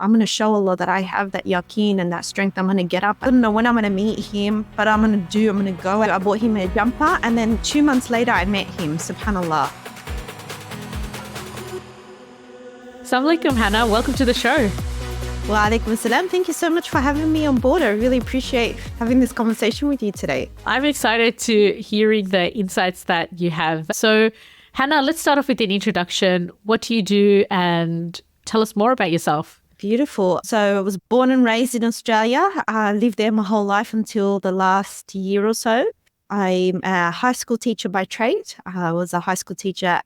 I'm going to show Allah that I have that yaqeen and that strength. I'm going to get up. I don't know when I'm going to meet him, but I'm going to go. I bought him a jumper, and then 2 months later, I met him. Subhanallah. Assalamu alaikum, Hannah. Welcome to the show. Wa alaikum assalam. Thank you so much for having me on board. I really appreciate having this conversation with you today. I'm excited to hearing the insights that you have. So, Hannah, let's start off with an introduction. What do you do, and tell us more about yourself? Beautiful. So I was born and raised in Australia. I lived there my whole life until the last year or so. I'm a high school teacher by trade. I was a high school teacher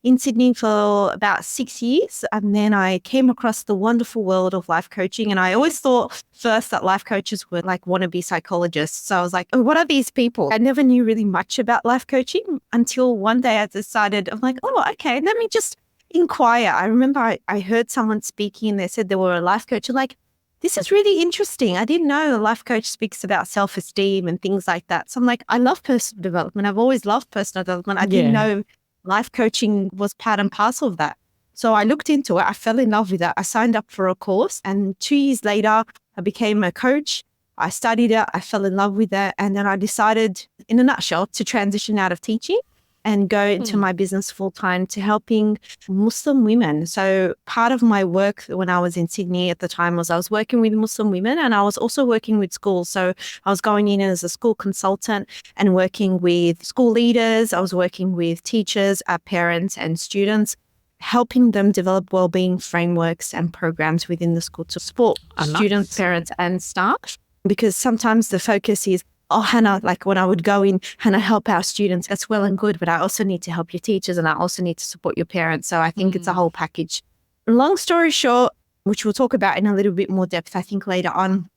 in Sydney for about 6 years. And then I came across the wonderful world of life coaching. And I always thought first that life coaches were like wannabe psychologists. So I was like, oh, what are these people? I never knew really much about life coaching until one day I decided, I'm like, oh, okay, let me just inquire. I remember I heard someone speaking and they said they were a life coach. I'm like, this is really interesting. I didn't know a life coach speaks about self-esteem and things like that. So I'm like, I love personal development. I've always loved personal development. I didn't know life coaching was part and parcel of that. So I looked into it. I fell in love with it. I signed up for a course, and 2 years later, I became a coach. I studied it. I fell in love with it. And then I decided, in a nutshell, to transition out of teaching and go into my business full time to helping Muslim women. So part of my work when I was in Sydney at the time was I was working with Muslim women, and I was also working with schools. So I was going in as a school consultant and working with school leaders. I was working with teachers, parents and students, helping them develop wellbeing frameworks and programs within the school to support students, parents and staff. Because sometimes the focus is, oh, Hannah, like when I would go in, Hannah, help our students. That's well and good, but I also need to help your teachers and I also need to support your parents. So I think it's a whole package. Long story short, which we'll talk about in a little bit more depth, I think later on,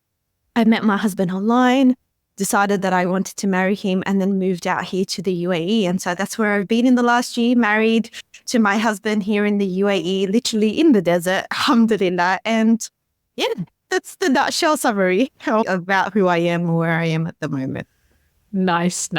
I met my husband online, decided that I wanted to marry him, and then moved out here to the UAE. And so that's where I've been in the last year, married to my husband here in the UAE, literally in the desert, alhamdulillah. And yeah, that's the nutshell summary about who I am and where I am at the moment. Nice.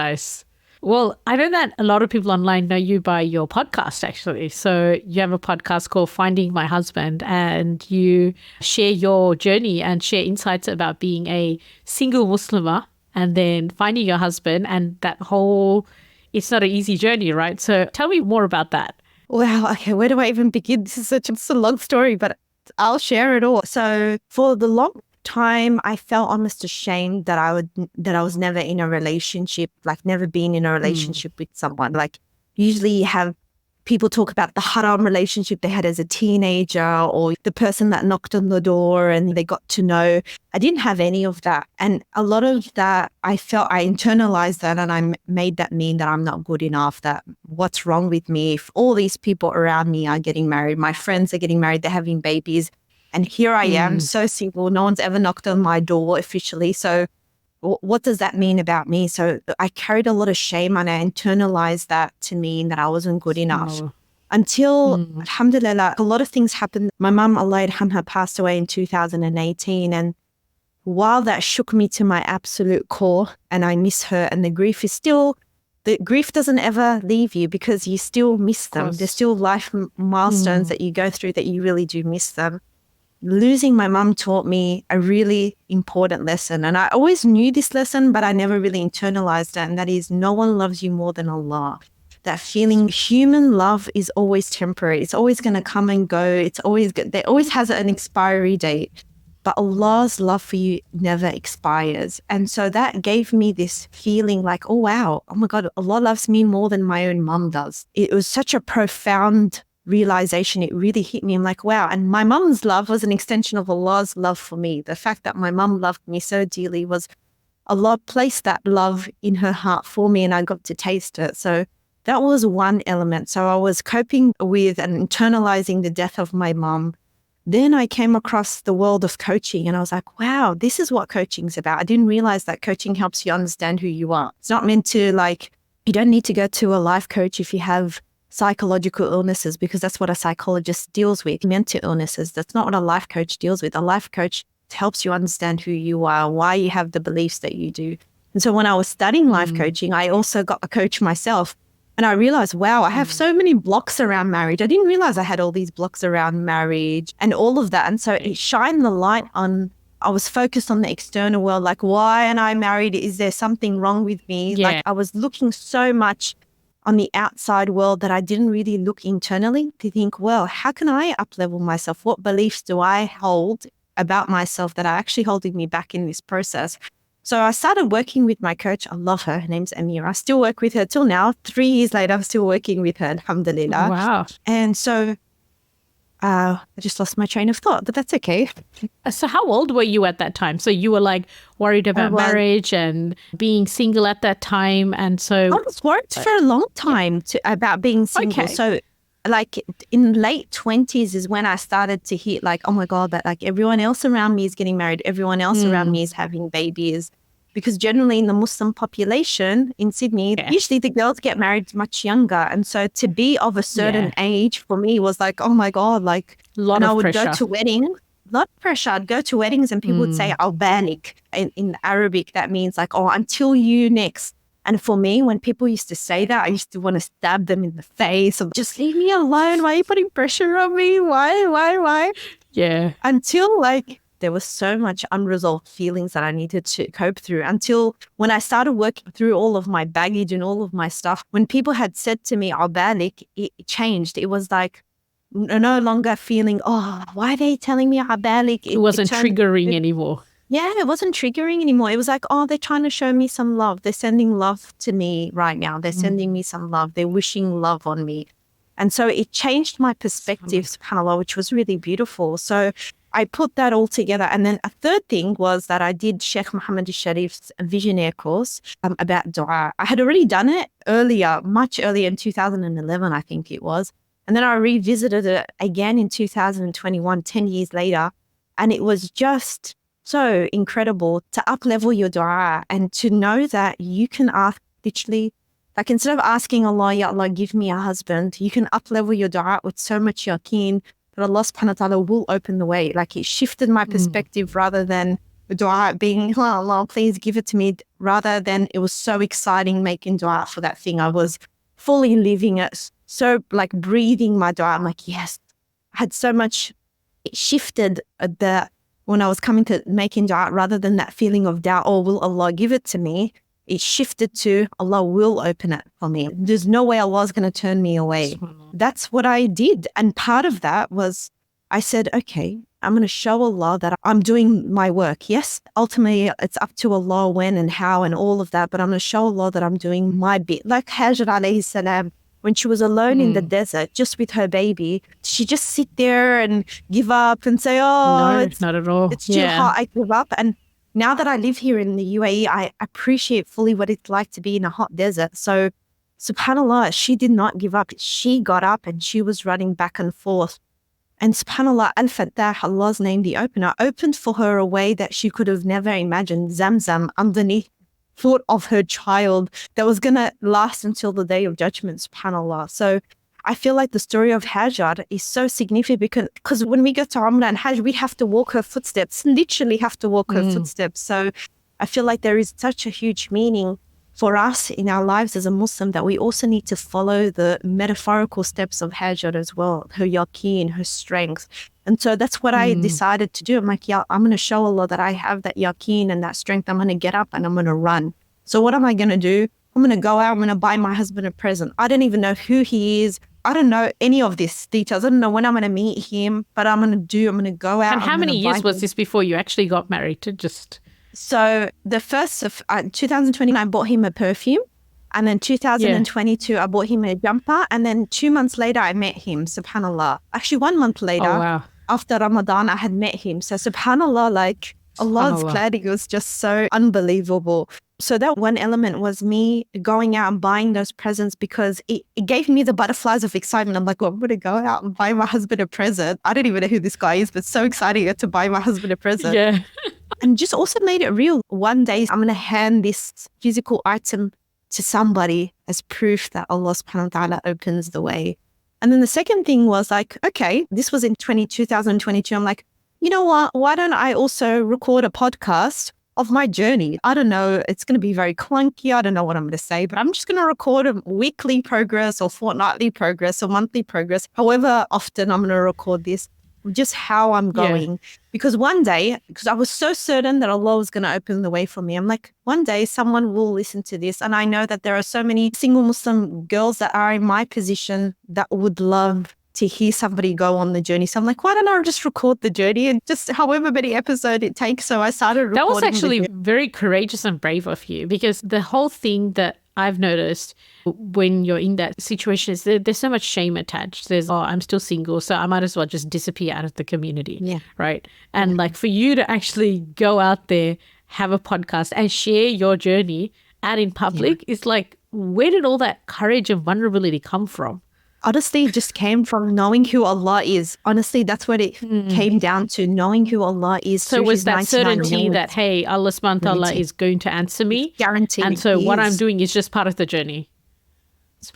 Well, I know that a lot of people online know you by your podcast, actually. So you have a podcast called Finding My Husband, and you share your journey and share insights about being a single Muslimah and then finding your husband, and that whole, it's not an easy journey, right? So tell me more about that. Wow. Okay. Where do I even begin? This is it's a long story, but I'll share it all. So for the long time, I felt almost ashamed that I was never in a relationship, like never been in a relationship with someone. Like usually you have people talk about the haram relationship they had as a teenager, or the person that knocked on the door and they got to know. I didn't have any of that. And a lot of that, I felt I internalized that, and I made that mean that I'm not good enough, that what's wrong with me if all these people around me are getting married, my friends are getting married, they're having babies. And here I am, so single. No one's ever knocked on my door officially. So what does that mean about me? So I carried a lot of shame, and I internalized that to mean that I wasn't good enough. Until, alhamdulillah, a lot of things happened. My mum, Allah yarhamha, passed away in 2018. And while that shook me to my absolute core, and I miss her, and the grief doesn't ever leave you because you still miss them. There's still life milestones that you go through that you really do miss them. Losing my mum taught me a really important lesson. And I always knew this lesson, but I never really internalized it. And that is, no one loves you more than Allah. That feeling, human love is always temporary. It's always going to come and go. There always has an expiry date. But Allah's love for you never expires. And so that gave me this feeling like, oh, wow, oh my God, Allah loves me more than my own mum does. It was such a profound realization. It really hit me. I'm like, wow. And my mum's love was an extension of Allah's love for me. The fact that my mum loved me so dearly was Allah placed that love in her heart for me, and I got to taste it. So that was one element. So I was coping with and internalizing the death of my mum. Then I came across the world of coaching, and I was like, wow, this is what coaching's about. I didn't realize that coaching helps you understand who you are. It's not meant to, like, you don't need to go to a life coach if you have psychological illnesses, because that's what a psychologist deals with. Mental illnesses, that's not what a life coach deals with. A life coach helps you understand who you are, why you have the beliefs that you do. And so when I was studying life coaching, I also got a coach myself. And I realized, wow, I have so many blocks around marriage. I didn't realize I had all these blocks around marriage and all of that. And so it shined the light on, I was focused on the external world, like, why am I married? Is there something wrong with me? Yeah. Like I was looking so much on the outside world that I didn't really look internally to think, well, how can I up-level myself? What beliefs do I hold about myself that are actually holding me back in this process? So I started working with my coach. I love her. Her name's Amira. I still work with her till now. 3 years later, I'm still working with her, alhamdulillah. Wow. And so I just lost my train of thought, but that's okay. So how old were you at that time? So you were like worried about marriage and being single at that time. And so I was worried for a long time about being single. Okay. So like in late 20s is when I started to hit like, oh my God, that like everyone else around me is getting married. Everyone else around me is having babies. Because generally in the Muslim population in Sydney, usually the girls get married much younger. And so to be of a certain age for me was like, oh my God, like a lot of pressure. I would go to weddings, a lot of pressure. I'd go to weddings and people would say al-balik. In Arabic, that means like, oh, until you next. And for me, when people used to say that, I used to want to stab them in the face of just leave me alone. Why are you putting pressure on me? Why? Yeah. Until like there was so much unresolved feelings that I needed to cope through until when I started working through all of my baggage and all of my stuff. When people had said to me, Albalik, it changed. It was like no longer feeling, oh, why are they telling me Albalik? It wasn't triggering anymore. Yeah, it wasn't triggering anymore. It was like, oh, they're trying to show me some love. They're sending love to me right now. They're sending me some love. They're wishing love on me. And so it changed my perspective, subhanAllah, which was really beautiful. So I put that all together. And then a third thing was that I did Sheikh Muhammad Sharif's visionaire course about dua. I had already done it earlier, much earlier in 2011, I think it was. And then I revisited it again in 2021, 10 years later. And it was just so incredible to up-level your dua and to know that you can ask literally, like instead of asking Allah, Ya Allah, give me a husband, you can up-level your dua with so much yaqeen that Allah subhanahu wa ta'ala will open the way. Like it shifted my perspective rather than the dua being, oh, Allah, please give it to me, rather than it was so exciting making dua for that thing. I was fully living it, so like breathing my dua. I'm like, yes, I had so much, it shifted when I was coming to making dua, rather than that feeling of doubt, oh, will Allah give it to me? It shifted to Allah will open it for me. There's no way Allah's going to turn me away. That's what I did. And part of that was I said, okay, I'm going to show Allah that I'm doing my work. Yes, ultimately it's up to Allah when and how and all of that, but I'm going to show Allah that I'm doing my bit. Like Hajar alayhi salam, when she was alone in the desert, just with her baby, she just sit there and give up and say, oh, no, it's not at all. It's too hot, I give up. And now that I live here in the UAE, I appreciate fully what it's like to be in a hot desert. So subhanAllah, she did not give up. She got up and she was running back and forth. And subhanAllah, Al-Fattah, Allah's name, the opener, opened for her a way that she could have never imagined. Zamzam underneath thought of her child that was going to last until the day of judgment, subhanAllah. So I feel like the story of Hajar is so significant because when we go to Umrah and Hajj, we have to walk her footsteps, literally have to walk her footsteps. So I feel like there is such a huge meaning for us in our lives as a Muslim that we also need to follow the metaphorical steps of Hajar as well, her yaqeen, her strength. And so that's what I decided to do. I'm like, yeah, I'm going to show Allah that I have that yaqeen and that strength. I'm going to get up and I'm going to run. So what am I going to do? I'm going to go out. I'm going to buy my husband a present. I don't even know who he is. I don't know any of these details. I don't know when I'm going to meet him, but I'm going to go out. And how many years was this before you actually got married? So the first of 2020, I bought him a perfume. And then 2022, I bought him a jumper. And then 2 months later, I met him, subhanAllah. Actually, 1 month later, after Ramadan, I had met him. So subhanAllah, like Allah's planning was just so unbelievable. So that one element was me going out and buying those presents because it gave me the butterflies of excitement. I'm like, well, I'm going to go out and buy my husband a present. I don't even know who this guy is, but so exciting to buy my husband a present. Yeah. And just also made it real. One day I'm going to hand this physical item to somebody as proof that Allah subhanahu wa ta'ala opens the way. And then the second thing was like, okay, this was in 2022. I'm like, you know what? Why don't I also record a podcast of my journey. I don't know. It's going to be very clunky. I don't know what I'm going to say, but I'm just going to record a weekly progress or fortnightly progress or monthly progress. However often I'm going to record this, just how I'm going. Because one day, because I was so certain that Allah was going to open the way for me, I'm like, one day someone will listen to this. And I know that there are so many single Muslim girls that are in my position that would love to hear somebody go on the journey. So I'm like, why don't I just record the journey and just however many episodes it takes. So I started recording. That was actually very courageous and brave of you, because the whole thing that I've noticed when you're in that situation is there's so much shame attached. There's, oh, I'm still single, so I might as well just disappear out of the community. Yeah. Right. And like for you to actually go out there, have a podcast and share your journey out in public is like, where did all that courage and vulnerability come from? Honestly, it just came from knowing who Allah is. Honestly, that's what it came down to, knowing who Allah is. So was that certainty that, hey, Allah subhanahu wa ta'ala is going to answer me? Guaranteed. And so what I'm doing is just part of the journey.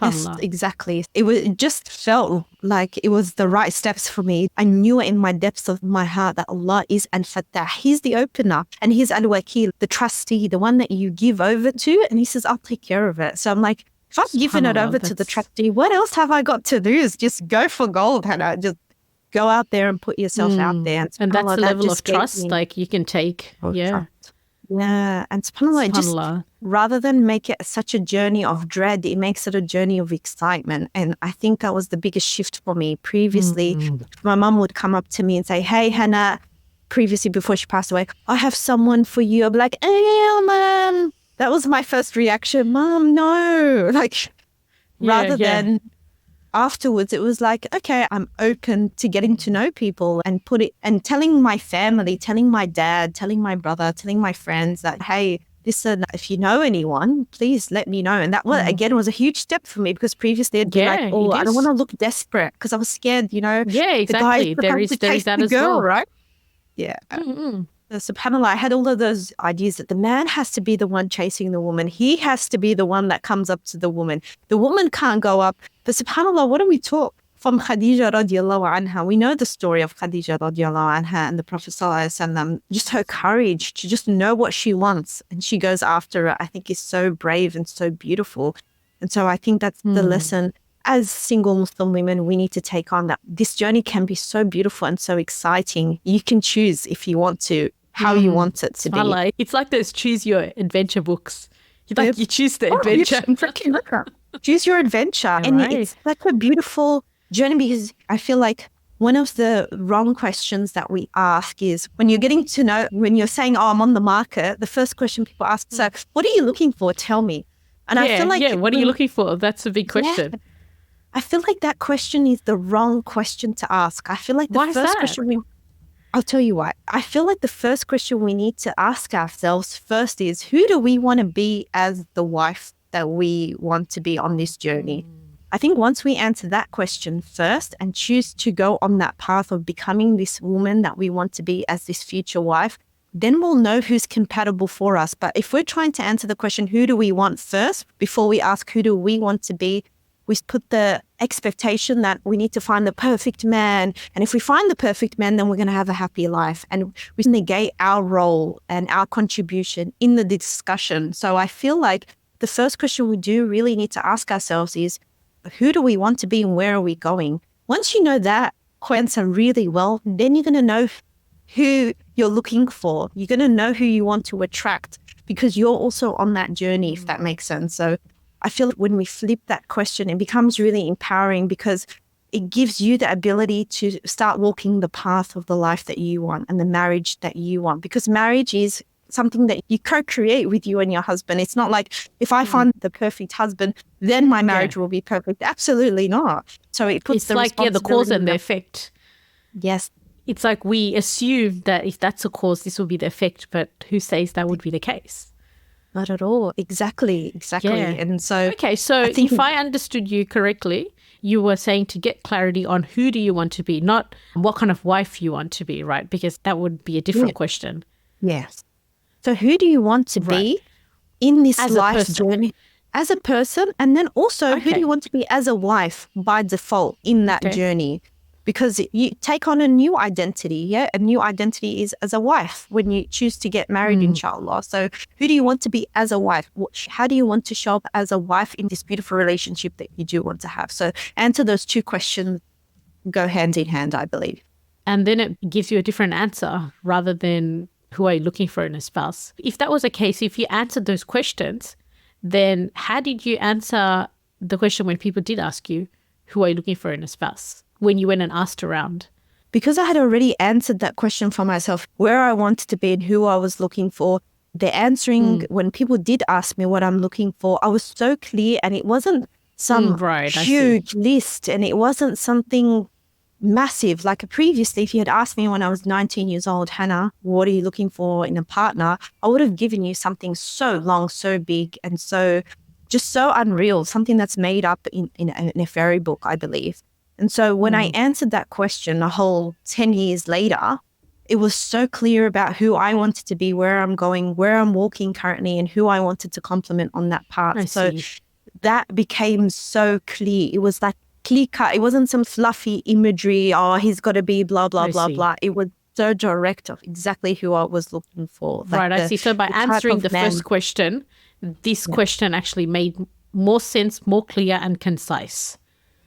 Yes, exactly. It just felt like it was the right steps for me. I knew it in my depths of my heart that Allah is Al-Fattah. He's the opener and He's Al-Wakil, the trustee, the one that you give over to. And He says, I'll take care of it. So I'm like, if I've given it over to the trustee, what else have I got to lose? Just go for gold, Hannah. Just go out there and put yourself out there. And that's the level of trust like you can take. Trust. Yeah. And subhanAllah, just rather than make it such a journey of dread, it makes it a journey of excitement. And I think that was the biggest shift for me. Previously, my mum would come up to me and say, hey, Hannah, previously before she passed away, I have someone for you. I'd be like, hey, man. That was my first reaction. Mom, no. Like, rather than afterwards, it was like, okay, I'm open to getting to know people and telling my family, telling my dad, telling my brother, telling my friends that, hey, listen, if you know anyone, please let me know. And that, again, was a huge step for me, because previously I'd be like, oh, I don't want to look desperate because I was scared, Yeah, exactly. There is that as well. Right? Yeah. So subhanAllah, I had all of those ideas that the man has to be the one chasing the woman. He has to be the one that comes up to the woman. The woman can't go up. But subhanAllah, what do we talk from Khadija radiallahu anha? We know the story of Khadija radiallahu anha and the Prophet sallallahu alaihi wasallam. Just her courage to just know what she wants and she goes after it, I think is so brave and so beautiful. And so I think that's the lesson. As single Muslim women, we need to take on that. This journey can be so beautiful and so exciting. You can choose if you want to, how you want it to be. It's like those choose your adventure books. You choose the adventure. Choose your adventure. And it's like a beautiful journey, because I feel like one of the wrong questions that we ask is when you're getting to know, when you're saying, oh, I'm on the market, the first question people ask is, what are you looking for? Tell me. And I feel like, what are you looking for? That's a big question. Yeah. I feel like that question is the wrong question to ask. I feel like the first question I'll tell you why. I feel like the first question we need to ask ourselves first is, who do we want to be as the wife that we want to be on this journey? I think once we answer that question first and choose to go on that path of becoming this woman that we want to be as this future wife, then we'll know who's compatible for us. But if we're trying to answer the question, who do we want first, before we ask who do we want to be, we put the expectation that we need to find the perfect man. And if we find the perfect man, then we're going to have a happy life. And we negate our role and our contribution in the discussion. So I feel like the first question we do really need to ask ourselves is, who do we want to be and where are we going? Once you know that answer really well, then you're going to know who you're looking for. You're going to know who you want to attract, because you're also on that journey, if that makes sense. So I feel like when we flip that question, it becomes really empowering, because it gives you the ability to start walking the path of the life that you want and the marriage that you want. Because marriage is something that you co-create with you and your husband. It's not like, if I find the perfect husband, then my marriage will be perfect. Absolutely not. So it puts the cause and the effect. Yes. It's like we assume that if that's a cause, this will be the effect. But who says that would be the case? Not at all. Exactly. Yeah. And so... Okay, so if I understood you correctly, you were saying to get clarity on who do you want to be, not what kind of wife you want to be, right? Because that would be a different question. Yes. So who do you want to be in this life journey? As a person, and then also who do you want to be as a wife by default in that journey? because you take on a new identity. Yeah. A new identity is as a wife when you choose to get married, inshallah. So who do you want to be as a wife? How do you want to show up as a wife in this beautiful relationship that you do want to have? So answer those two questions, go hand in hand, I believe. And then it gives you a different answer rather than who are you looking for in a spouse. If that was the case, if you answered those questions, then how did you answer the question when people did ask you, who are you looking for in a spouse, when you went and asked around? Because I had already answered that question for myself, where I wanted to be and who I was looking for, the answering, when people did ask me what I'm looking for, I was so clear, and it wasn't some huge list, and it wasn't something massive. Like previously, if you had asked me when I was 19 years old, Hannah, what are you looking for in a partner? I would have given you something so long, so big, and so unreal, something that's made up in a fairy book, I believe. And so when I answered that question a whole 10 years later, it was so clear about who I wanted to be, where I'm going, where I'm walking currently, and who I wanted to complement on that path. So that became so clear. It was like clear cut. It wasn't some fluffy imagery, he's got to be blah, blah, blah, blah. It was so direct of exactly who I was looking for. Like I see. So by answering the first question, this question actually made more sense, more clear and concise.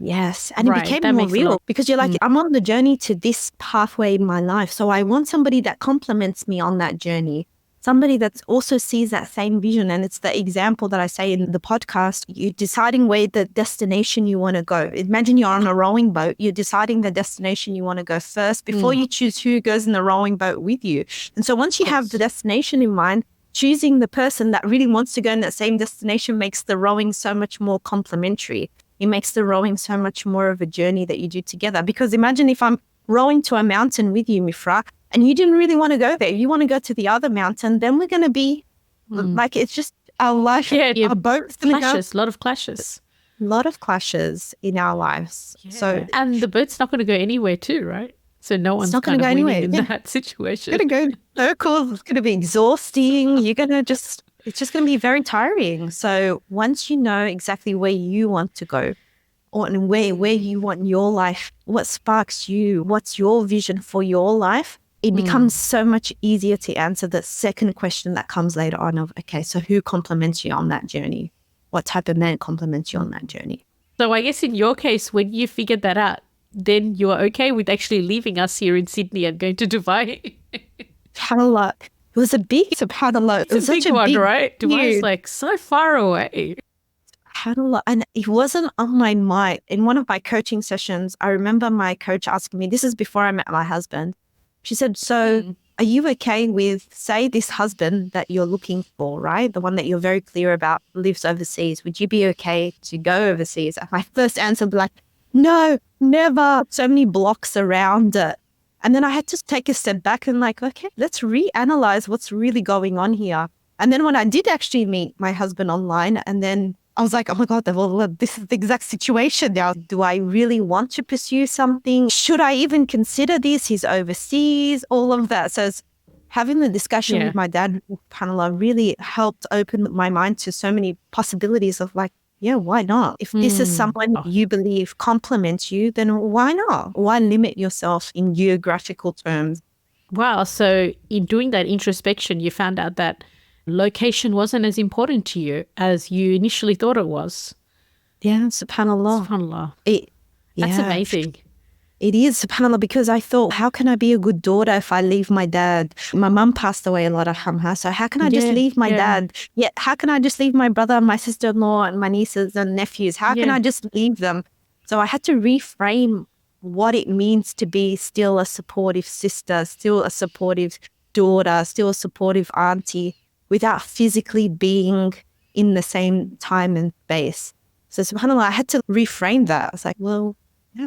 Yes. And it became more real because you're like, I'm on the journey to this pathway in my life. So I want somebody that complements me on that journey. Somebody that also sees that same vision. And it's the example that I say in the podcast. You're deciding where the destination you want to go. Imagine you're on a rowing boat. You're deciding the destination you want to go first before you choose who goes in the rowing boat with you. And so once you have the destination in mind, choosing the person that really wants to go in that same destination makes the rowing so much more complementary. It makes the rowing so much more of a journey that you do together. Because imagine if I'm rowing to a mountain with you, Mifrah, and you didn't really want to go there. You want to go to the other mountain, then we're going to be like, it's just our life. Our boat's going to go. A lot of clashes. A lot of clashes in our lives. Yeah. And the boat's not going to go anywhere too, right? So no one's not going to go anywhere in that situation. It's going to go circles. It's going to be exhausting. You're going to it's just going to be very tiring. So once you know exactly where you want to go, and where you want your life, what sparks you, what's your vision for your life, it becomes so much easier to answer the second question that comes later on of, okay, so who complements you on that journey? What type of man complements you on that journey? So I guess in your case, when you figured that out, then you were okay with actually leaving us here in Sydney and going to Dubai. SubhanAllah. It was a big, SubhanAllah. It was such a big one, right? Dubai is like so far away. SubhanAllah. And it wasn't on my mind. In one of my coaching sessions, I remember my coach asking me, this is before I met my husband. She said, so are you okay with, say, this husband that you're looking for, right? The one that you're very clear about lives overseas. Would you be okay to go overseas? And my first answer would be like, no, never. So many blocks around it. And then I had to take a step back and like, okay, let's reanalyze what's really going on here. And then when I did actually meet my husband online, and then I was like, oh my God, well, this is the exact situation now. Do I really want to pursue something? Should I even consider this? He's overseas, all of that. So having the discussion with my dad, subhanAllah, really helped open my mind to so many possibilities of like, yeah, why not? If this is someone you believe complements you, then why not? Why limit yourself in geographical terms? Wow. So in doing that introspection, you found out that location wasn't as important to you as you initially thought it was. Yeah, subhanAllah. SubhanAllah. That's amazing. It is, subhanAllah, because I thought, how can I be a good daughter if I leave my dad? My mum passed away a lot of hamha, so how can I just leave my dad? Yeah, how can I just leave my brother, my sister-in-law, and my nieces and nephews? How can I just leave them? So I had to reframe what it means to be still a supportive sister, still a supportive daughter, still a supportive auntie, without physically being in the same time and space. So subhanAllah, I had to reframe that. I was like, well,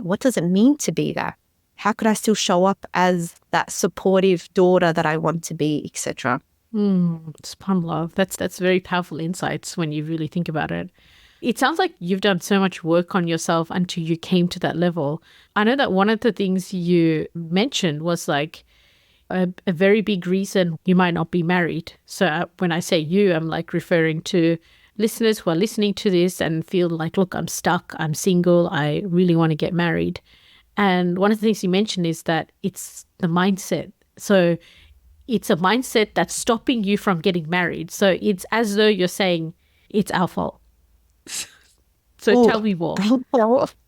what does it mean to be that? How could I still show up as that supportive daughter that I want to be, etc.? SubhanAllah. That's very powerful insights when you really think about it. It sounds like you've done so much work on yourself until you came to that level. I know that one of the things you mentioned was like a very big reason you might not be married. So when I say you, I'm like referring to listeners who are listening to this and feel like, look, I'm stuck, I'm single, I really want to get married. And one of the things you mentioned is that it's the mindset. So it's a mindset that's stopping you from getting married. So it's as though you're saying it's our fault. So Oh, tell me more.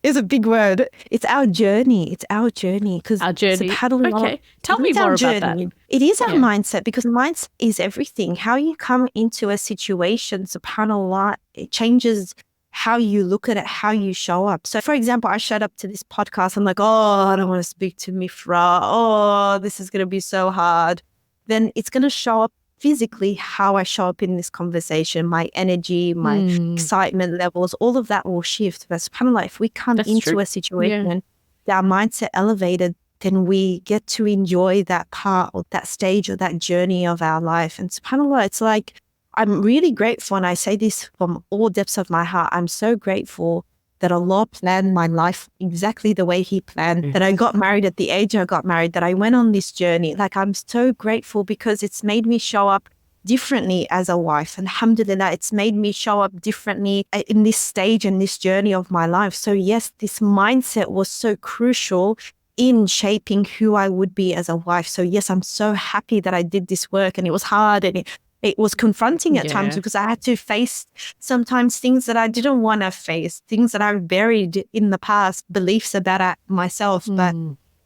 is a big word. It's our journey. It's our journey. Because Our journey. Okay. Tell me more about that. It is our Yeah. mindset, because mindset is everything. How you come into a situation, subhanAllah, it changes how you look at it, how you show up. So for example, I showed up to this podcast. I'm like, oh, I don't want to speak to Mifrah. Oh, this is going to be so hard. Then it's going to show up physically how I show up in this conversation, my energy, my excitement levels, all of that will shift. But subhanAllah, if we come into a situation, our mindset elevated, then we get to enjoy that part or that stage or that journey of our life. And subhanAllah, it's like, I'm really grateful, and I say this from all depths of my heart. I'm so grateful that Allah planned my life exactly the way He planned, that I got married at the age I got married, that I went on this journey. Like, I'm so grateful because it's made me show up differently as a wife. Alhamdulillah, it's made me show up differently in this stage and this journey of my life. So yes, this mindset was so crucial in shaping who I would be as a wife. So yes, I'm so happy that I did this work, and it was hard, and it was confronting at times, because I had to face sometimes things that I didn't want to face, things that I've buried in the past, beliefs about myself. But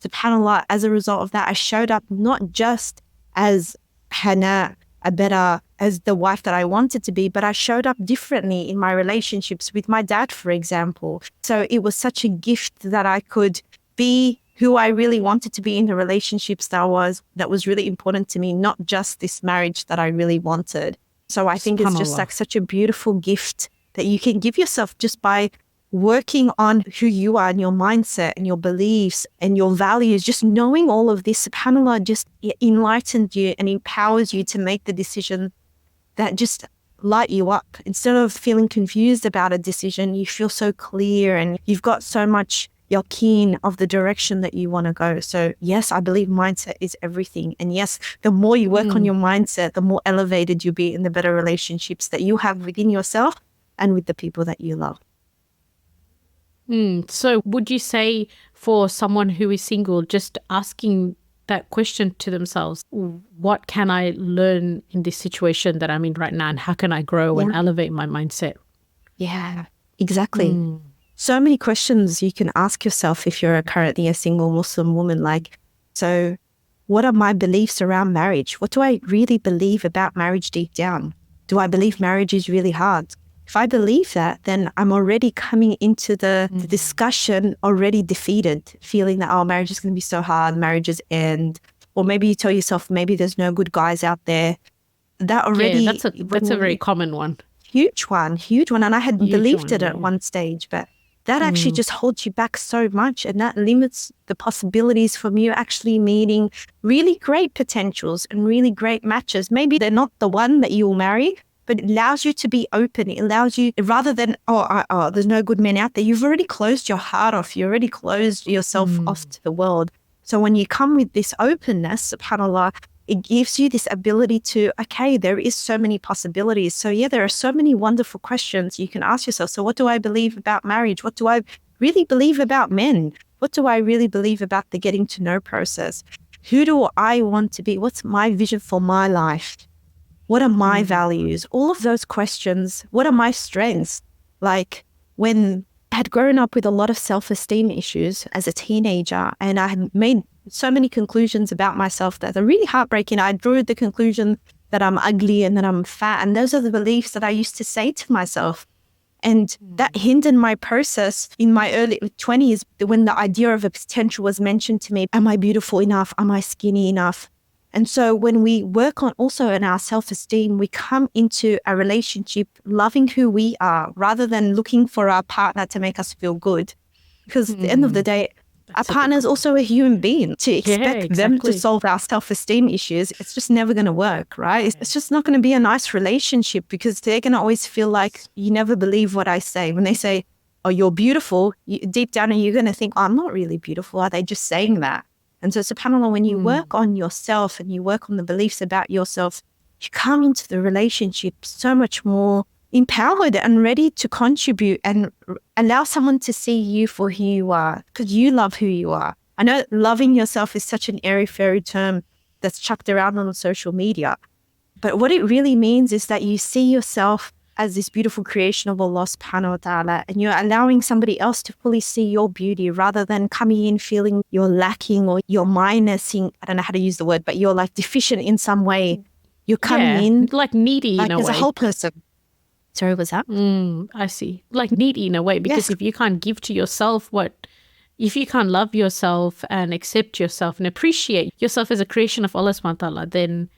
subhanAllah, as a result of that, I showed up not just as Hannah, as the wife that I wanted to be, but I showed up differently in my relationships with my dad, for example. So it was such a gift that I could be who I really wanted to be in the relationships that was really important to me, not just this marriage that I really wanted. So I think it's just like such a beautiful gift that you can give yourself just by working on who you are and your mindset and your beliefs and your values. Just knowing all of this, subhanAllah, just enlightens you and empowers you to make the decision that just light you up. Instead of feeling confused about a decision, you feel so clear and you've got so much Yaqeen of the direction that you want to go. So yes, I believe mindset is everything. And yes, the more you work on your mindset, the more elevated you'll be in the better relationships that you have within yourself and with the people that you love. So would you say for someone who is single, just asking that question to themselves, what can I learn in this situation that I'm in right now, and how can I grow and elevate my mindset? Yeah, exactly. So many questions you can ask yourself if you're currently a single Muslim woman. Like, so what are my beliefs around marriage? What do I really believe about marriage deep down? Do I believe marriage is really hard? If I believe that, then I'm already coming into the discussion already defeated, feeling that, oh, marriage is going to be so hard, marriages end. Or maybe you tell yourself, maybe there's no good guys out there. That already... Yeah, that's a very common one. Huge one. And I had believed it at one stage, but that actually just holds you back so much, and that limits the possibilities from you actually meeting really great potentials and really great matches. Maybe they're not the one that you will marry, but it allows you to be open. It allows you, rather than, there's no good men out there, you've already closed your heart off. You already closed yourself off to the world. So when you come with this openness, subhanAllah, it gives you this ability to, okay, there is so many possibilities. So yeah, there are so many wonderful questions you can ask yourself. So what do I believe about marriage? What do I really believe about men? What do I really believe about the getting to know process? Who do I want to be? What's my vision for my life? What are my values? All of those questions. What are my strengths? Like, when I had grown up with a lot of self-esteem issues as a teenager, and I had made so many conclusions about myself that are really heartbreaking. I drew the conclusion that I'm ugly and that I'm fat. And those are the beliefs that I used to say to myself. And that hindered my process in my early 20s, when the idea of a potential was mentioned to me. Am I beautiful enough? Am I skinny enough? And so when we work on also in our self-esteem, we come into a relationship loving who we are, rather than looking for our partner to make us feel good. Because at the end of the day, our partner is also a human being. To expect them to solve our self-esteem issues, it's just never going to work, right? It's just not going to be a nice relationship, because they're going to always feel like, you never believe what I say. When they say, oh, you're beautiful, deep down you're going to think, oh, I'm not really beautiful. Are they just saying that? And so subhanAllah, when you work on yourself and you work on the beliefs about yourself, you come into the relationship so much more empowered and ready to contribute and allow someone to see you for who you are, because you love who you are. I know loving yourself is such an airy-fairy term that's chucked around on social media. But what it really means is that you see yourself as this beautiful creation of Allah subhanahu wa ta'ala, and you're allowing somebody else to fully see your beauty rather than coming in feeling you're lacking or you're minusing. I don't know how to use the word, but you're like deficient in some way. You're coming in like needy like in a as way. a whole person. Sorry, what's that? I see. Like needy in a way, because if you can't give to yourself if you can't love yourself and accept yourself and appreciate yourself as a creation of Allah subhanahu wa ta'ala, then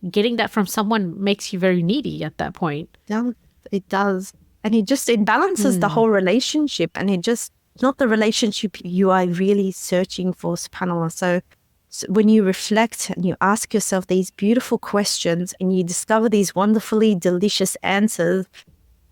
getting that from someone makes you very needy at that point. Yeah, it does. And it balances the whole relationship, and it's not the relationship you are really searching for, subhanAllah. So when you reflect and you ask yourself these beautiful questions and you discover these wonderfully delicious answers,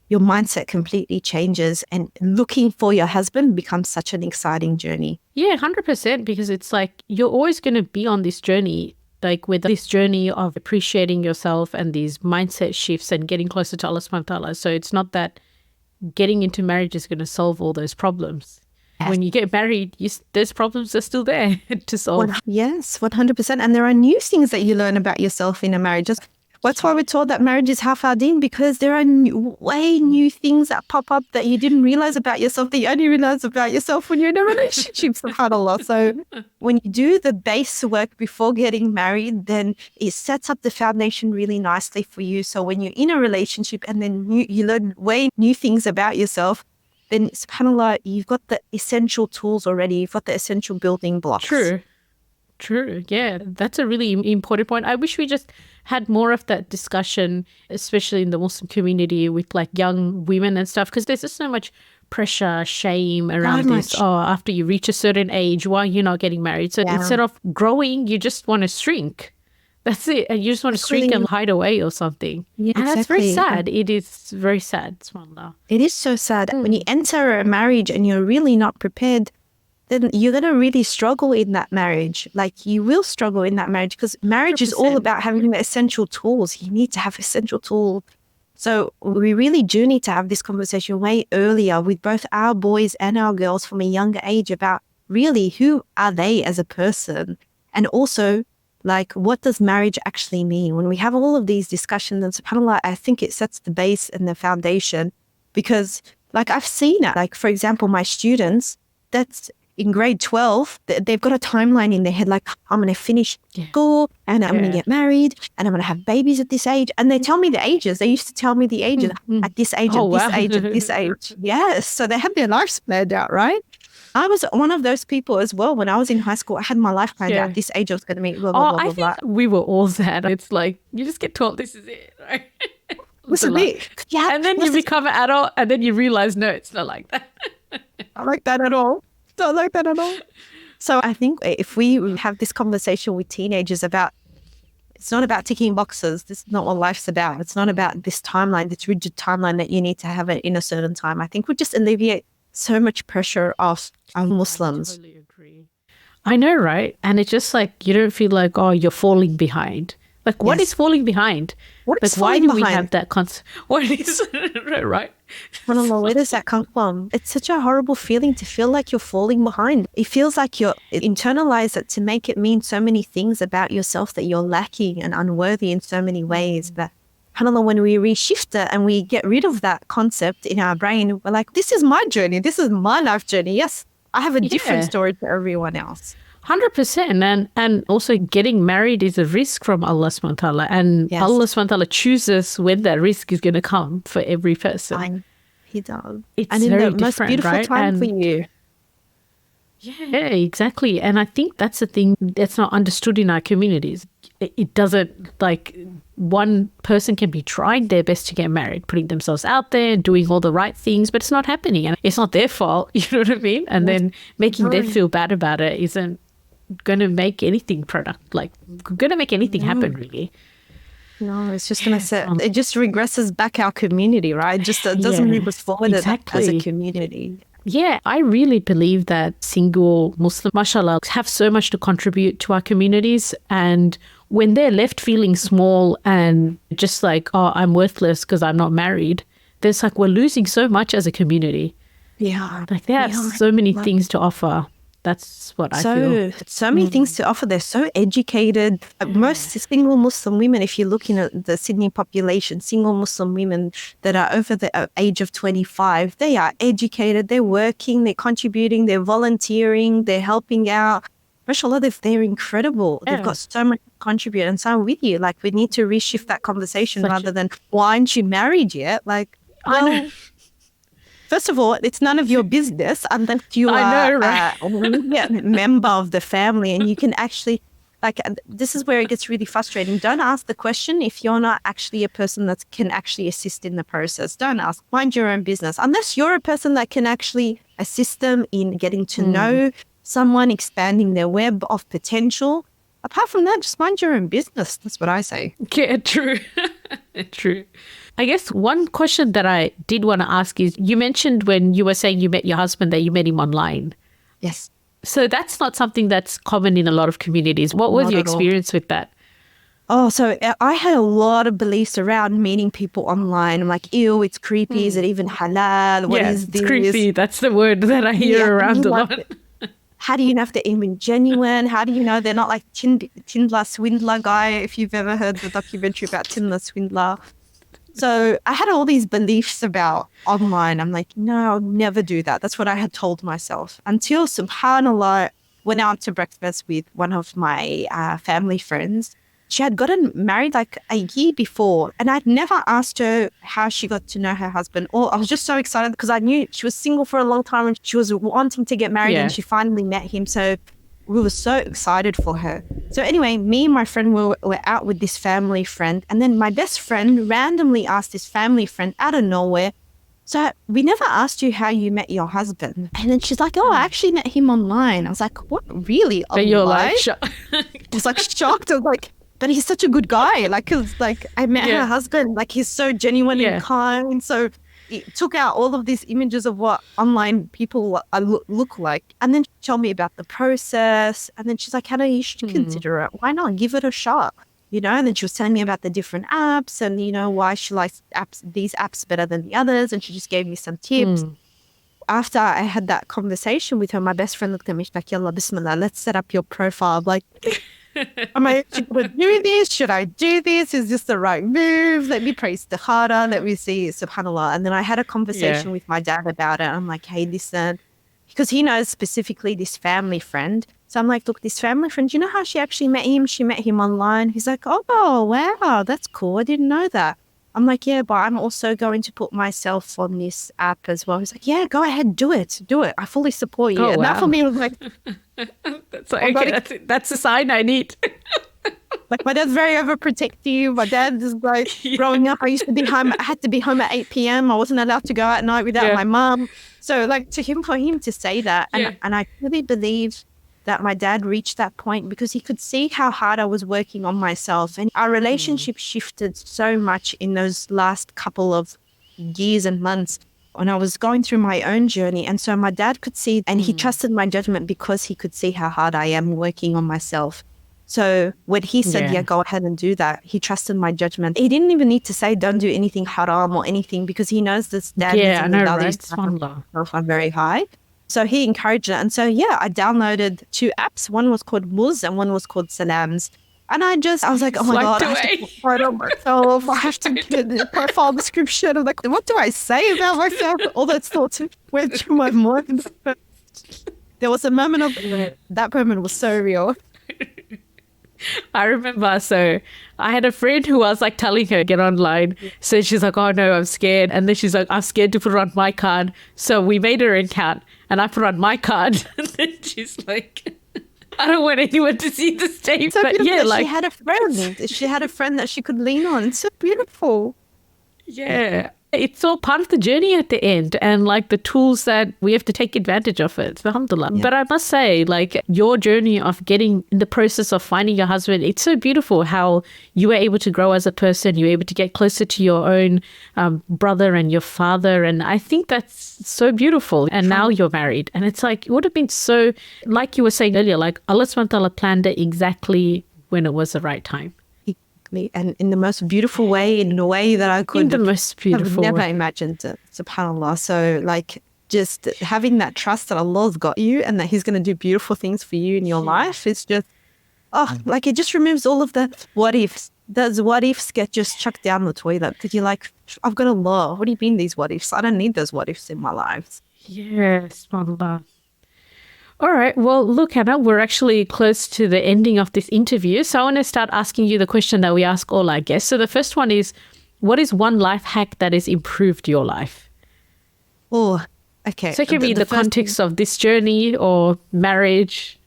your mindset completely changes, and looking for your husband becomes such an exciting journey. Yeah, 100%, because it's like you're always going to be on this journey, like with this journey of appreciating yourself and these mindset shifts and getting closer to Allah subhanahu wa ta'ala. So it's not that getting into marriage is going to solve all those problems. Yes. When you get married, those problems are still there to solve. Yes, 100%. And there are new things that you learn about yourself in a marriage. That's why we're told that marriage is half our deen, because there are way new things that pop up that you didn't realize about yourself, that you only realize about yourself when you're in a relationship, subhanAllah. So when you do the base work before getting married, then it sets up the foundation really nicely for you. So when you're in a relationship and then you learn way new things about yourself, then subhanAllah, you've got the essential tools already. You've got the essential building blocks. True. Yeah, that's a really important point. I wish we just had more of that discussion, especially in the Muslim community with like young women and stuff, because there's just so much pressure, shame around this. Oh, after you reach a certain age, why are you not getting married? So instead of growing, you just want to shrink. That's it. And you just want to shrink and hide away or something. Yeah, and that's very sad. It is very sad, subhanAllah. It is so sad. When you enter a marriage and you're really not prepared, then you're going to really struggle in that marriage. Like you will struggle in that marriage, because marriage 100%. Is all about having the essential tools. You need to have essential tools. So we really do need to have this conversation way earlier with both our boys and our girls from a younger age about really who are they as a person, and also like what does marriage actually mean. When we have all of these discussions, and subhanAllah, I think it sets the base and the foundation, because like I've seen it. Like for example, my students, that's in grade 12, they've got a timeline in their head, like, I'm going to finish school and I'm going to get married and I'm going to have babies at this age. And they tell me the ages. They used to tell me the ages at this age, at this age, at this age. Yes. So they have their lives planned out, right? I was one of those people as well. When I was in high school, I had my life planned out. This age I was going to meet, blah, blah, blah, blah, blah. I think we were all that. It's like, you just get told this is it, right? Listen, yeah. And then you become an adult and then you realize, no, it's not like that. Not like that at all. Don't like that at all. So I think if we have this conversation with teenagers about, it's not about ticking boxes. This is not what life's about. It's not about this timeline, this rigid timeline that you need to have it in a certain time. I think we just alleviate so much pressure off our Muslims. I totally agree. I know, right? And it's just like, you don't feel like, oh, you're falling behind. Like, what is falling behind? What is why falling do we behind? have that concept? What is right? Where does that come from? It's such a horrible feeling to feel like you're falling behind. It feels like you're internalize it to make it mean so many things about yourself that you're lacking and unworthy in so many ways. But subhanAllah, when we reshift it and we get rid of that concept in our brain, we're like, this is my journey. This is my life journey. Yes, I have a different story to everyone else. 100%. And also getting married is a risk from Allah subhanahu wa ta'ala. And Allah subhanahu wa ta'ala chooses when that risk is going to come for every person. He does. It's and in very the most beautiful time for you. Yeah, exactly. And I think that's the thing that's not understood in our communities. It doesn't, like, one person can be trying their best to get married, putting themselves out there, doing all the right things, but it's not happening. And it's not their fault, you know what I mean? And then making them feel bad about it isn't going to make anything going to make anything happen, really. No, it's just going to it just regresses back our community, right? Just doesn't move us forward as a community. Yeah, I really believe that single Muslim, mashallah, have so much to contribute to our communities. And when they're left feeling small and just like, oh, I'm worthless because I'm not married, there's like, we're losing so much as a community. Yeah. Like they have so many things to offer. That's what I feel. So many things to offer. They're so educated. Most single Muslim women, if you're looking at the Sydney population, single Muslim women that are over the age of 25, they are educated, they're working, they're contributing, they're volunteering, they're helping out. MashaAllah, they're incredible. They've got so much to contribute. And so I'm with you. Like, we need to reshift that conversation rather than, why aren't you married yet? Like, well, first of all, it's none of your business unless you are a member of the family, and you can actually, like, this is where it gets really frustrating. Don't ask the question if you're not actually a person that can actually assist in the process. Don't ask. Mind your own business. Unless you're a person that can actually assist them in getting to know someone, expanding their web of potential. Apart from that, just mind your own business. That's what I say. Yeah, true. True. I guess one question that I did want to ask is, you mentioned when you were saying you met your husband that you met him online. Yes. So that's not something that's common in a lot of communities. What was your experience with that? Oh, so I had a lot of beliefs around meeting people online. I'm like, ew, it's creepy. Is it even halal? What is this? It's creepy. That's the word that I hear around a lot. How do you know if they're even genuine? How do you know they're not like Tinder Swindler guy, if you've ever heard the documentary about Tinder Swindler? So I had all these beliefs about online. I'm like, no, I'll never do that. That's what I had told myself. Until, subhanAllah, went out to breakfast with one of my family friends. She had gotten married like a year before, and I'd never asked her how she got to know her husband. Or I was just so excited because I knew she was single for a long time and she was wanting to get married, and she finally met him. So we were so excited for her. So anyway, me and my friend were out with this family friend, and then my best friend randomly asked this family friend out of nowhere, so we never asked you how you met your husband. And then she's like, oh, I actually met him online. I was like, what, really? But you're like, I was like shocked. I was like, but he's such a good guy. Like, cause like I met her husband, like he's so genuine and kind. So it took out all of these images of what online people look like. And then she told me about the process. And then she's like, Hannah, you should consider it. Why not give it a shot? You know, and then she was telling me about the different apps and, you know, why she likes these apps better than the others. And she just gave me some tips. After I had that conversation with her, my best friend looked at me, she's like, Yalla, bismillah, let's set up your profile. I'm like, am I going to do this? Should I do this? Is this the right move? Let me pray istikhara. Let me see, subhanAllah. And then I had a conversation with my dad about it. I'm like, hey, listen, because he knows specifically this family friend. So I'm like, look, this family friend, do you know how she actually met him? She met him online. He's like, oh, wow, that's cool. I didn't know that. I'm like, yeah, but I'm also going to put myself on this app as well. He's like, yeah, go ahead, do it. I fully support you. And that for me was like, that's a sign I need. Like, my dad's very overprotective. My dad is like, growing up, I used to be home. I had to be home at 8 p.m. I wasn't allowed to go out at night without my mum. So like for him to say that, and I really believe that my dad reached that point because he could see how hard I was working on myself. And our relationship shifted so much in those last couple of years and months when I was going through my own journey. And so my dad could see, and he trusted my judgment because he could see how hard I am working on myself. So when he said, yeah, go ahead and do that, he trusted my judgment. He didn't even need to say, don't do anything haram or anything, because he knows this dad I know, right? I'm very high. So he encouraged it. And so, I downloaded 2 apps. One was called Muz and one was called Salams. And I was like, oh my God, I have to put photo of myself. I have to get the profile description. I'm like, what do I say about myself? All those thoughts went through my mind. There was a moment that moment was so real. I remember, so I had a friend who I was like telling her, get online. So she's like, oh no, I'm scared. And then she's like, I'm scared to put it on my card. So we made her account and I put it on my card. And then she's like, I don't want anyone to see this tape. So but yeah, like she had a friend. She had a friend that she could lean on. It's so beautiful. Yeah. It's all part of the journey at the end, and like the tools that we have to take advantage of it. Alhamdulillah. Yeah. But I must say, like, your journey of getting in the process of finding your husband, it's so beautiful how you were able to grow as a person. You were able to get closer to your own brother and your father. And I think that's so beautiful. And now you're married. And it's like, it would have been so, like you were saying earlier, like Allah subhanahu wa ta'ala planned it exactly when it was the right time. exactly. And in the most beautiful way, in a way that I In could the most beautiful have never way. imagined it, subhanAllah. So like just having that trust that Allah's got you and that He's going to do beautiful things for you in your life is just, like it just removes all of the what ifs. Those what ifs get just chucked down the toilet because you're like, I've got Allah. What do you mean these what ifs? I don't need those what ifs in my life. Yes, subhanallah. All right. Well, look, Hannah, we're actually close to the ending of this interview. So I want to start asking you the question that we ask all our guests. So the first one is, what is one life hack that has improved your life? Oh, okay. So it can be the context of this journey or marriage.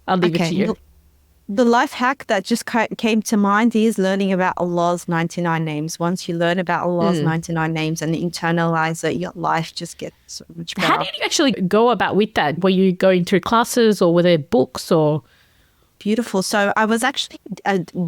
I'll leave it to you. The life hack that just came to mind is learning about Allah's 99 names. Once you learn about Allah's 99 names and internalize it, your life just gets so much better. How did you actually go about with that? Were you going through classes or were there books or? Beautiful. So I was actually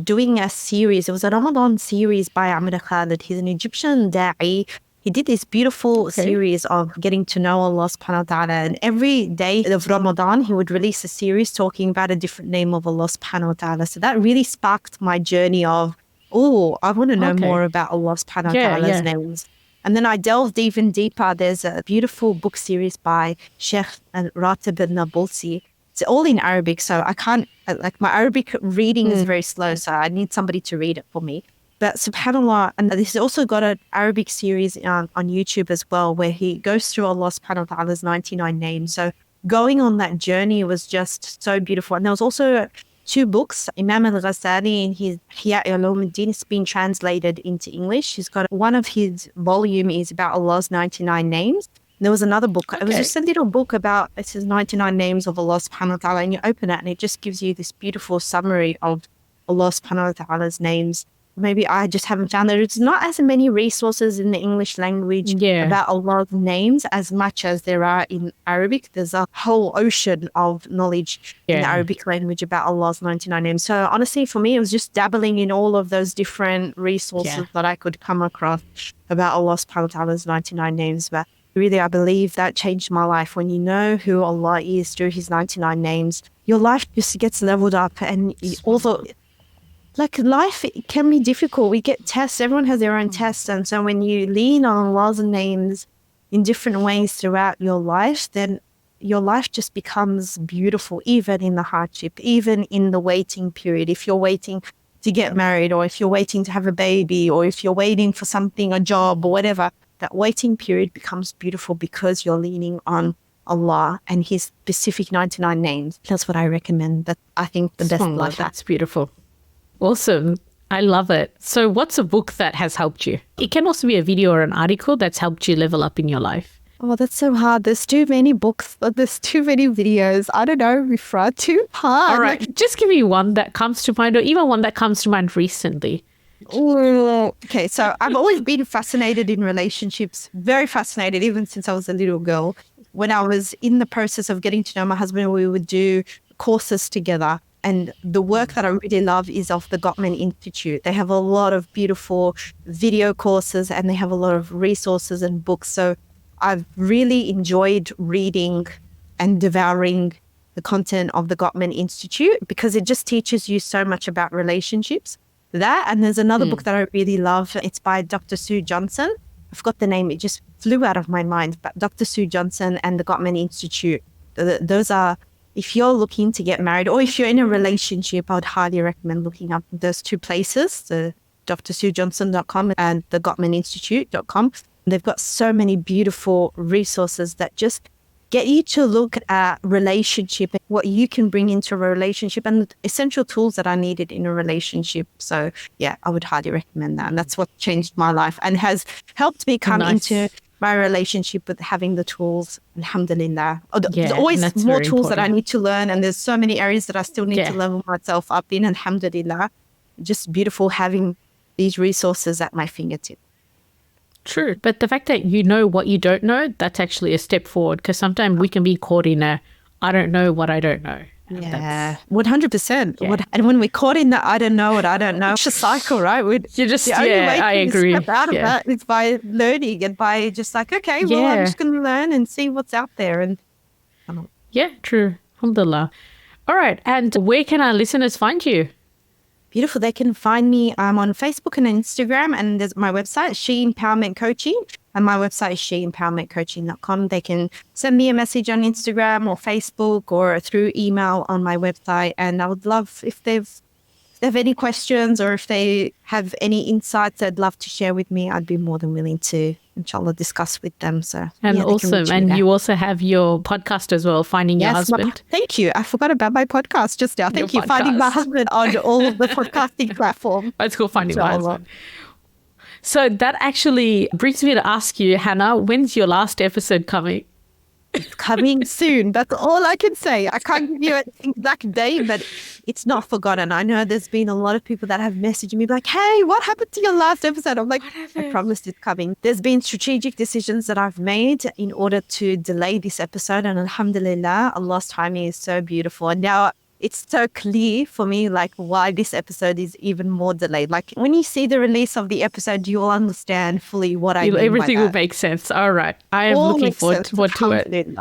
doing a series. It was a Ramadan series by Amr Khalid. He's an Egyptian da'i. He did this beautiful series of getting to know Allah subhanahu wa ta'ala. And every day of Ramadan, he would release a series talking about a different name of Allah subhanahu wa ta'ala. So that really sparked my journey of, I want to know more about Allah subhanahu wa ta'ala's names. And then I delved even deeper. There's a beautiful book series by Sheikh Ratib al-Nabulsi. It's all in Arabic, so I can't, like my Arabic reading is very slow, so I need somebody to read it for me. But subhanAllah, and this has also got an Arabic series on YouTube as well, where he goes through Allah subhanahu wa ta'ala's 99 names. So going on that journey was just so beautiful. And there was also 2 books, Imam Al-Ghazali in his Ihya Ulumuddin, it's been translated into English. He's got one of his volume is about Allah's 99 names. There was another book. It was just a little book about, it says 99 names of Allah subhanahu wa ta'ala, and you open it and it just gives you this beautiful summary of Allah subhanahu wa ta'ala's names. Maybe I just haven't found that. There's not as many resources in the English language about Allah's names as much as there are in Arabic. There's a whole ocean of knowledge in the Arabic language about Allah's 99 names. So honestly, for me, it was just dabbling in all of those different resources that I could come across about Allah subhanahu wa ta'ala's 99 names. But really, I believe that changed my life. When you know who Allah is through His 99 names, your life just gets leveled up. And although, like, life can be difficult, we get tests. Everyone has their own tests. And so when you lean on Allah's names in different ways throughout your life, then your life just becomes beautiful, even in the hardship, even in the waiting period. If you're waiting to get married, or if you're waiting to have a baby, or if you're waiting for something, a job or whatever, that waiting period becomes beautiful because you're leaning on Allah and His specific 99 names. That's what I recommend. That I think the best life. That's beautiful. Awesome. I love it. So what's a book that has helped you? It can also be a video or an article that's helped you level up in your life. Oh, that's so hard. There's too many books, but there's too many videos. I don't know, Mifrah, too hard. All right. Just give me one that comes to mind, or even one that comes to mind recently. Okay, so I've always been fascinated in relationships, very fascinated, even since I was a little girl. When I was in the process of getting to know my husband, we would do courses together. And the work that I really love is of the Gottman Institute. They have a lot of beautiful video courses and they have a lot of resources and books. So I've really enjoyed reading and devouring the content of the Gottman Institute because it just teaches you so much about relationships. That, and there's another book that I really love. It's by Dr. Sue Johnson. I forgot the name. It just flew out of my mind. But Dr. Sue Johnson and the Gottman Institute, those are, if you're looking to get married or if you're in a relationship, I would highly recommend looking up those 2 places, the drsuejohnson.com and the gottmaninstitute.com. They've got so many beautiful resources that just get you to look at relationship, what you can bring into a relationship and the essential tools that are needed in a relationship. So yeah, I would highly recommend that. And that's what changed my life and has helped me come into my relationship with having the tools. Alhamdulillah. There's always more tools that I need to learn. And there's so many areas that I still need to level myself up in. Alhamdulillah. Just beautiful having these resources at my fingertips. True. But the fact that you know what you don't know, that's actually a step forward because sometimes we can be caught in a, I don't know what I don't know. Yeah, 100%. Yeah. And when we're caught in that, I don't know what I don't know, it's a cycle, right? You just, I agree. Step out of that is by learning and by just like, okay, well, I'm just going to learn and see what's out there. And yeah, true. Alhamdulillah. All right. And where can our listeners find you? Beautiful. They can find me on Facebook and Instagram, and there's my website, She Empowerment Coaching, and my website is sheempowermentcoaching.com. They can send me a message on Instagram or Facebook or through email on my website. And I would love if they have any questions or if they have any insights they'd love to share with me, I'd be more than willing to, inshallah, discuss with them. So, and yeah, awesome. And you also have your podcast as well, Finding Your Husband. Thank you. I forgot about my podcast just now. Thank you. Podcast. Finding My Husband on all of the podcasting platforms. It's called Finding My Husband. So that actually brings me to ask you, Hannah, when's your last episode coming? It's coming soon. That's all I can say. I can't give you an exact date, but it's not forgotten. I know there's been a lot of people that have messaged me like, hey, what happened to your last episode? I'm like, I promised it's coming. There's been strategic decisions that I've made in order to delay this episode. And alhamdulillah, Allah's timing is so beautiful. And now it's so clear for me, like, why this episode is even more delayed. Like, when you see the release of the episd, you'll understand fully what I mean. Everything will make sense. All right. I am looking forward to it.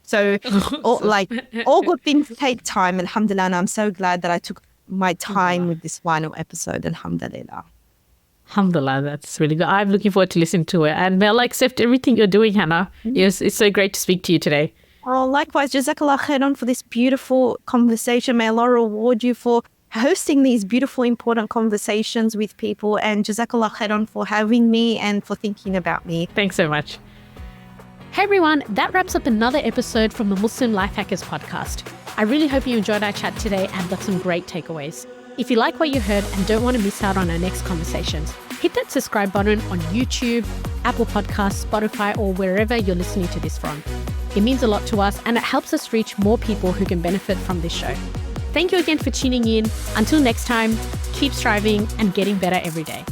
So, all good things take time, alhamdulillah. And I'm so glad that I took my time with this final episode, alhamdulillah. Alhamdulillah, that's really good. I'm looking forward to listening to it. And may Allah accept everything you're doing, Hannah. Yes, it's so great to speak to you today. Oh, likewise, Jazakallah khairan for this beautiful conversation. May Allah reward you for hosting these beautiful, important conversations with people. And Jazakallah khairan for having me and for thinking about me. Thanks so much. Hey everyone, that wraps up another episode from the Muslim Life Hackers podcast. I really hope you enjoyed our chat today and got some great takeaways. If you like what you heard and don't want to miss out on our next conversations, hit that subscribe button on YouTube, Apple Podcasts, Spotify, or wherever you're listening to this from. It means a lot to us and it helps us reach more people who can benefit from this show. Thank you again for tuning in. Until next time, keep striving and getting better every day.